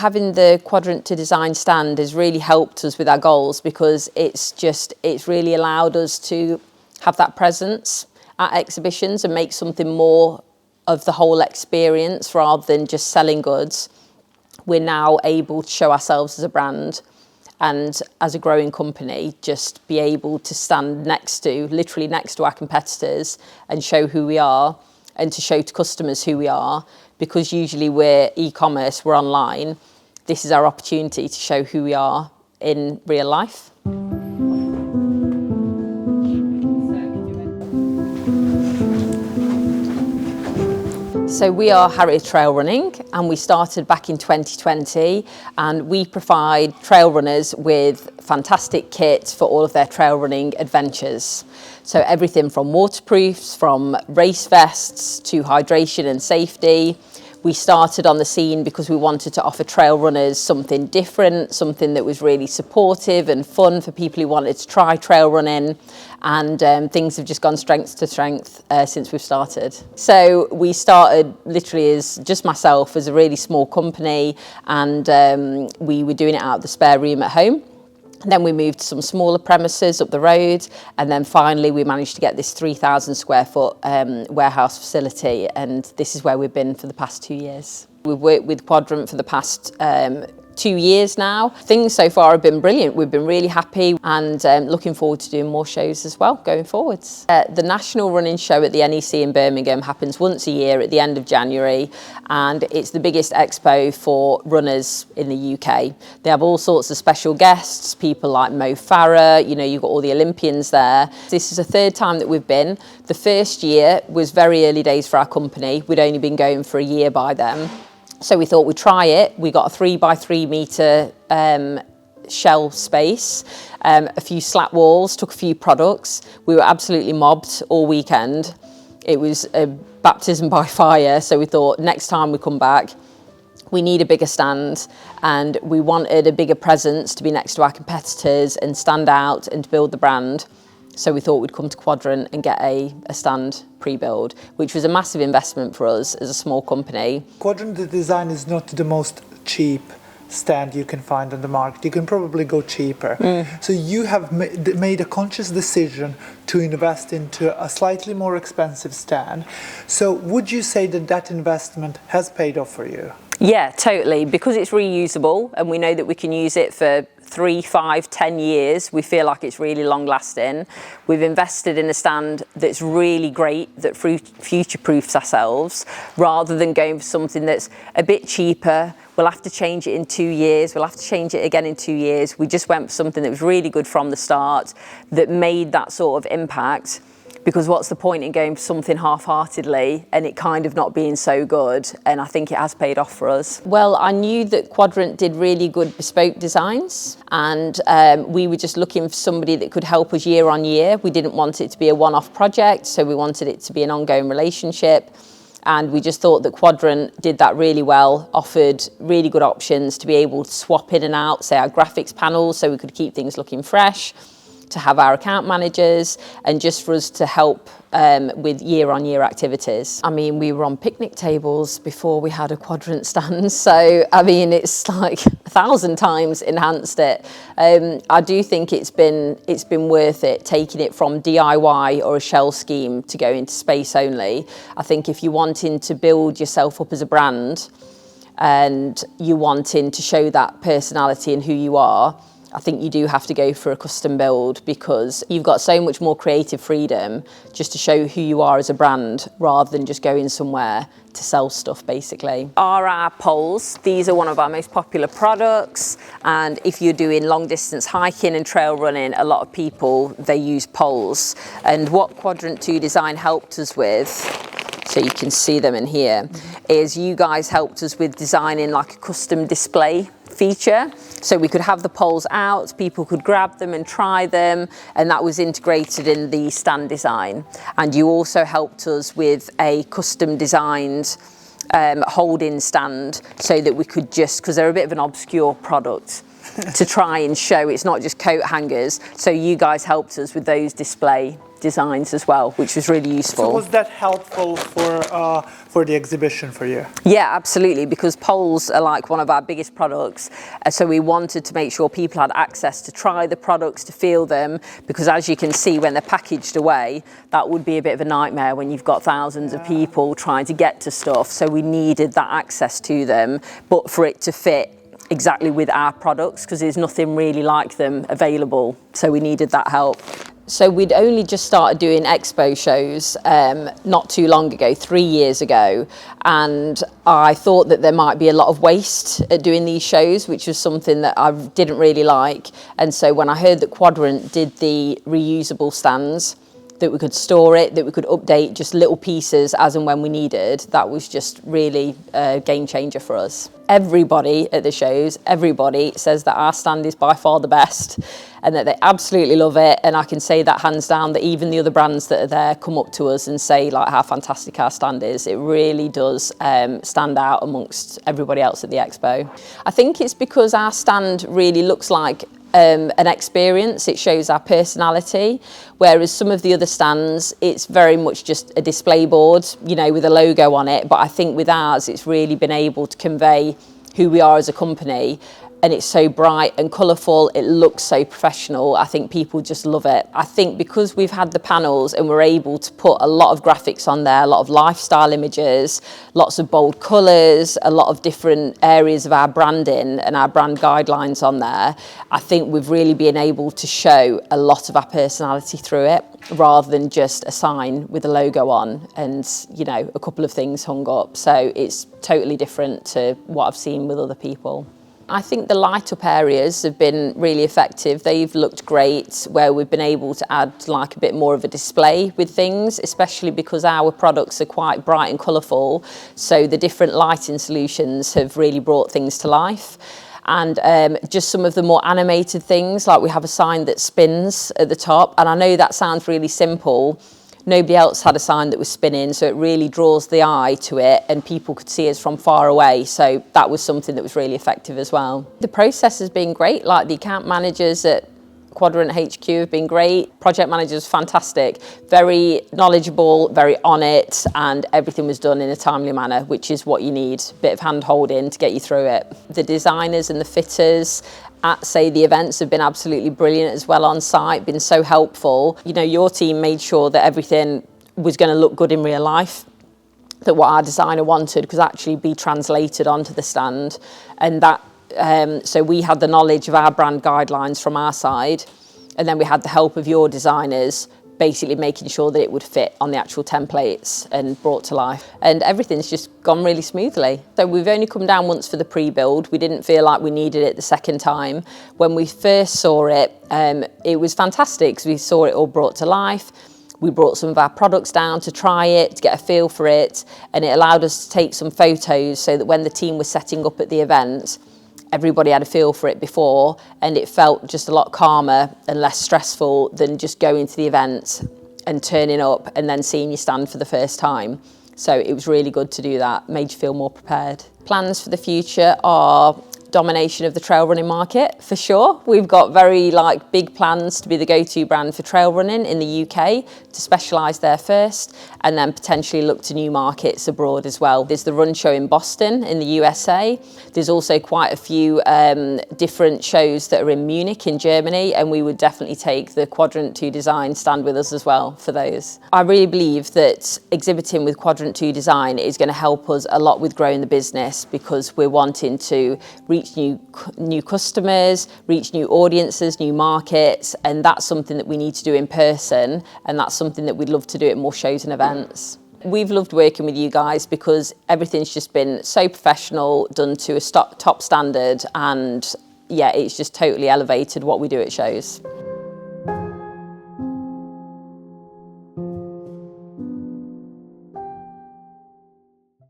having the Quadrant2Design stand has really helped us with our goals, because it's really allowed us to have that presence at exhibitions and make something more of the whole experience rather than just selling goods. We're now able to show ourselves as a brand, and as a growing company, just be able to stand literally next to our competitors and show who we are, and to show to customers who we are, because usually we're e-commerce, we're online. This is our opportunity to show who we are in real life. So we are Harrier Trail Running, and we started back in 2020, and we provide trail runners with fantastic kits for all of their trail running adventures. So everything from waterproofs, from race vests to hydration and safety. We started on the scene because we wanted to offer trail runners something different, something that was really supportive and fun for people who wanted to try trail running. And things have just gone strength to strength since we've started. So we started literally as just myself, as a really small company, and we were doing it out of the spare room at home. Then we moved to some smaller premises up the road, and then finally we managed to get this 3,000 square foot warehouse facility, and this is where we've been for the past 2 years. We've worked with Quadrant for the past 2 years now. Things so far have been brilliant. We've been really happy, and looking forward to doing more shows as well going forwards. The National Running Show at the NEC in Birmingham happens once a year at the end of January, and it's the biggest expo for runners in the UK. They have all sorts of special guests, people like Mo Farah, you've got all the Olympians there. This is the third time that we've been. The first year was very early days for our company. We'd only been going for a year by then. So we thought we'd try it. We got a 3 by 3 metre shell space, a few slat walls, took a few products. We were absolutely mobbed all weekend. It was a baptism by fire. So we thought next time we come back, we need a bigger stand, and we wanted a bigger presence to be next to our competitors and stand out and to build the brand. So we thought we'd come to Quadrant and get a stand pre-build, which was a massive investment for us as a small company. Quadrant2Design is not the most cheap stand you can find on the market. You can probably go cheaper. So you have made a conscious decision to invest into a slightly more expensive stand. So would you say that that investment has paid off for you? Yeah, totally. Because it's reusable and we know that we can use it for 3, 5, 10 years, we feel like it's really long lasting. We've invested in a stand that's really great, that future-proofs ourselves, rather than going for something that's a bit cheaper. We'll have to change it in 2 years, we'll have to change it again in 2 years. We just went for something that was really good from the start, that made that sort of impact. Because what's the point in going for something half-heartedly and it kind of not being so good? And I think it has paid off for us. Well, I knew that Quadrant did really good bespoke designs, and we were just looking for somebody that could help us year on year. We didn't want it to be a one-off project, so we wanted it to be an ongoing relationship. And we just thought that Quadrant did that really well, offered really good options to be able to swap in and out, say, our graphics panels, so we could keep things looking fresh, to have our account managers, and just for us to help with year-on-year activities. I mean, we were on picnic tables before we had a Quadrant stand, so I mean, it's like 1,000 times enhanced it. I do think it's been worth it, taking it from DIY or a shell scheme to go into space only. I think if you're wanting to build yourself up as a brand and you're wanting to show that personality and who you are, I think you do have to go for a custom build, because you've got so much more creative freedom just to show who you are as a brand, rather than just going somewhere to sell stuff, basically. Our poles, these are one of our most popular products, and if you're doing long distance hiking and trail running, a lot of people, they use poles. And what Quadrant2Design helped us with, so you can see them in here, is you guys helped us with designing like a custom display feature, so we could have the poles out, people could grab them and try them, and that was integrated in the stand design. And you also helped us with a custom designed holding stand, so that we could just, because they're a bit of an obscure product, to try and show it's not just coat hangers. So you guys helped us with those display designs as well, which was really useful. So was that helpful for the exhibition for you? Yeah, absolutely, because poles are like one of our biggest products. So we wanted to make sure people had access to try the products, to feel them, because as you can see, when they're packaged away, that would be a bit of a nightmare when you've got thousands of people trying to get to stuff. So we needed that access to them, but for it to fit exactly with our products, because there's nothing really like them available. So we needed that help. So we'd only just started doing expo shows not too long ago, 3 years ago, and I thought that there might be a lot of waste at doing these shows, which was something that I didn't really like. And so when I heard that Quadrant did the reusable stands, that we could store it, that we could update just little pieces as and when we needed, that was just really a game changer for us. Everybody at the shows, everybody says that our stand is by far the best and that they absolutely love it. And I can say that hands down, that even the other brands that are there come up to us and say like how fantastic our stand is. It really does stand out amongst everybody else at the expo. I think it's because our stand really looks like an experience. It shows our personality, whereas some of the other stands, it's very much just a display board, you know, with a logo on it. But I think with ours, it's really been able to convey who we are as a company, and it's so bright and colourful, it looks so professional. I think people just love it. I think because we've had the panels and we're able to put a lot of graphics on there, a lot of lifestyle images, lots of bold colours, a lot of different areas of our branding and our brand guidelines on there, I think we've really been able to show a lot of our personality through it, rather than just a sign with a logo on and, you know, a couple of things hung up. So it's totally different to what I've seen with other people. I think the light up areas have been really effective. They've looked great, where we've been able to add like a bit more of a display with things, especially because our products are quite bright and colourful. So the different lighting solutions have really brought things to life. And just some of the more animated things, like we have a sign that spins at the top. And I know that sounds really simple. Nobody else had a sign that was spinning, so it really draws the eye to it and people could see us from far away. So that was something that was really effective as well. The process has been great, like the account managers at Quadrant HQ have been great. Project managers, fantastic, very knowledgeable, very on it, and everything was done in a timely manner, which is what you need, a bit of hand holding to get you through it. The designers and the fitters at, say, the events have been absolutely brilliant as well on site, been so helpful. You know, your team made sure that everything was going to look good in real life, that what our designer wanted could actually be translated onto the stand, and that so we had the knowledge of our brand guidelines from our side, and then we had the help of your designers basically making sure that it would fit on the actual templates and brought to life. And everything's just gone really smoothly. So we've only come down once for the pre-build. We didn't feel like we needed it the second time. When we first saw it, it was fantastic because we saw it all brought to life. We brought some of our products down to try it, to get a feel for it, and it allowed us to take some photos so that when the team was setting up at the event, everybody had a feel for it before, and it felt just a lot calmer and less stressful than just going to the event and turning up and then seeing you stand for the first time. So it was really good to do that, made you feel more prepared. Plans for the future are domination of the trail running market, for sure. We've got very big plans to be the go-to brand for trail running in the UK, to specialise there first, and then potentially look to new markets abroad as well. There's the run show in Boston in the USA. There's also quite a few different shows that are in Munich in Germany, and we would definitely take the Quadrant2Design stand with us as well for those. I really believe that exhibiting with Quadrant2Design is going to help us a lot with growing the business, because we're wanting to reach new customers, reach new audiences, new markets, and that's something that we need to do in person, and that's something that we'd love to do at more shows and events. We've loved working with you guys because everything's just been so professional, done to a top standard, and yeah, it's just totally elevated what we do at shows.